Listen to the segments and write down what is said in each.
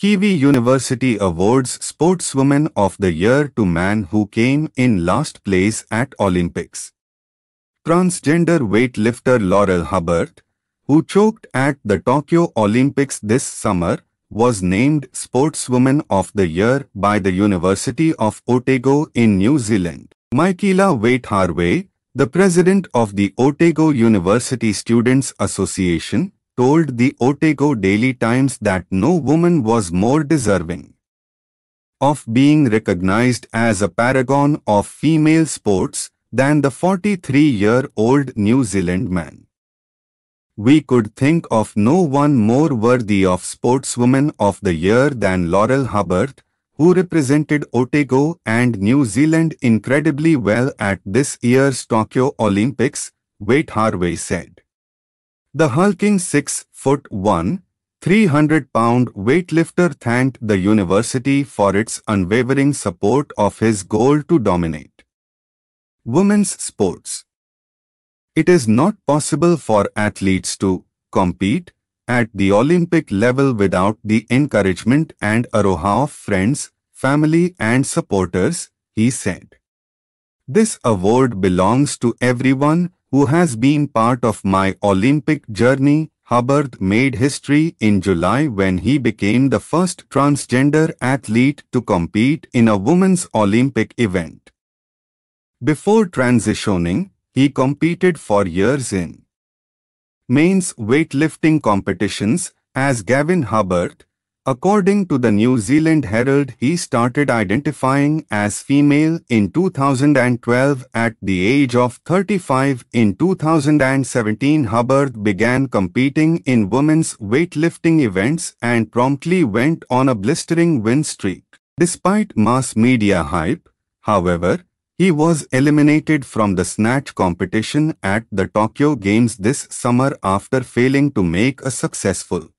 Kiwi University awards Sportswoman of the Year to man who came in last place at Olympics. Transgender weightlifter Laurel Hubbard, who choked at the Tokyo Olympics this summer, was named Sportswoman of the Year by the University of Otago in New Zealand. Michaela Waite-Harvey, the president of the Otago University Students Association, told the Otago Daily Times that no woman was more deserving of being recognized as a paragon of female sports than the 43-year-old New Zealand man. We could think of no one more worthy of Sportswoman of the Year than Laurel Hubbard, who represented Otago and New Zealand incredibly well at this year's Tokyo Olympics, Waite-Harvey said. The hulking 6'1", 300-pound weightlifter thanked the university for its unwavering support of his goal to dominate women's sports. It is not possible for athletes to compete at the Olympic level without the encouragement and aroha of friends, family and supporters, he said. This award belongs to everyone who has been part of my Olympic journey. Hubbard made history in July when he became the first transgender athlete to compete in a women's Olympic event. Before transitioning, he competed for years in men's weightlifting competitions as Gavin Hubbard. According to the New Zealand Herald, he started identifying as female in 2012 at the age of 35. In 2017, Hubbard began competing in women's weightlifting events and promptly went on a blistering win streak. Despite mass media hype, however, he was eliminated from the snatch competition at the Tokyo Games this summer after failing to make a successful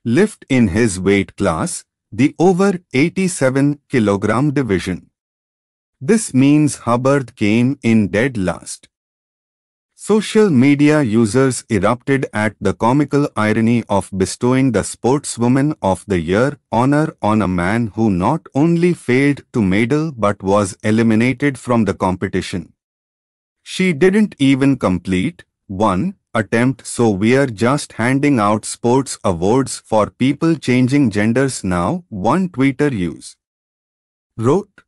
lift in his weight class, the over 87 kg division. This means Hubbard came in dead last. Social media users erupted at the comical irony of bestowing the Sportswoman of the Year honor on a man who not only failed to medal but was eliminated from the competition. She didn't even complete one attempt, so we're just handing out sports awards for people changing genders now, one Twitter user wrote.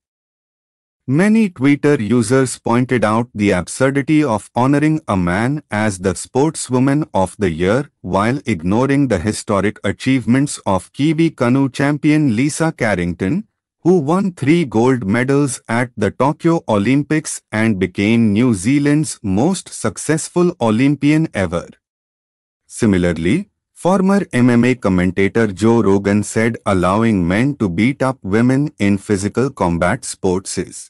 Many Twitter users pointed out the absurdity of honoring a man as the Sportswoman of the Year while ignoring the historic achievements of Kiwi canoe champion Lisa Carrington, who won 3 gold medals at the Tokyo Olympics and became New Zealand's most successful Olympian ever. Similarly, former MMA commentator Joe Rogan said allowing men to beat up women in physical combat sports is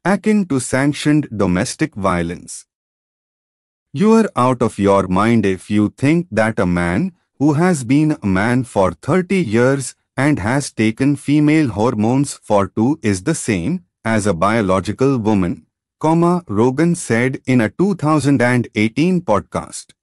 akin to sanctioned domestic violence. You're out of your mind if you think that a man who has been a man for 30 years and has taken female hormones for 2 is the same as a biological woman, Rogan said in a 2018 podcast.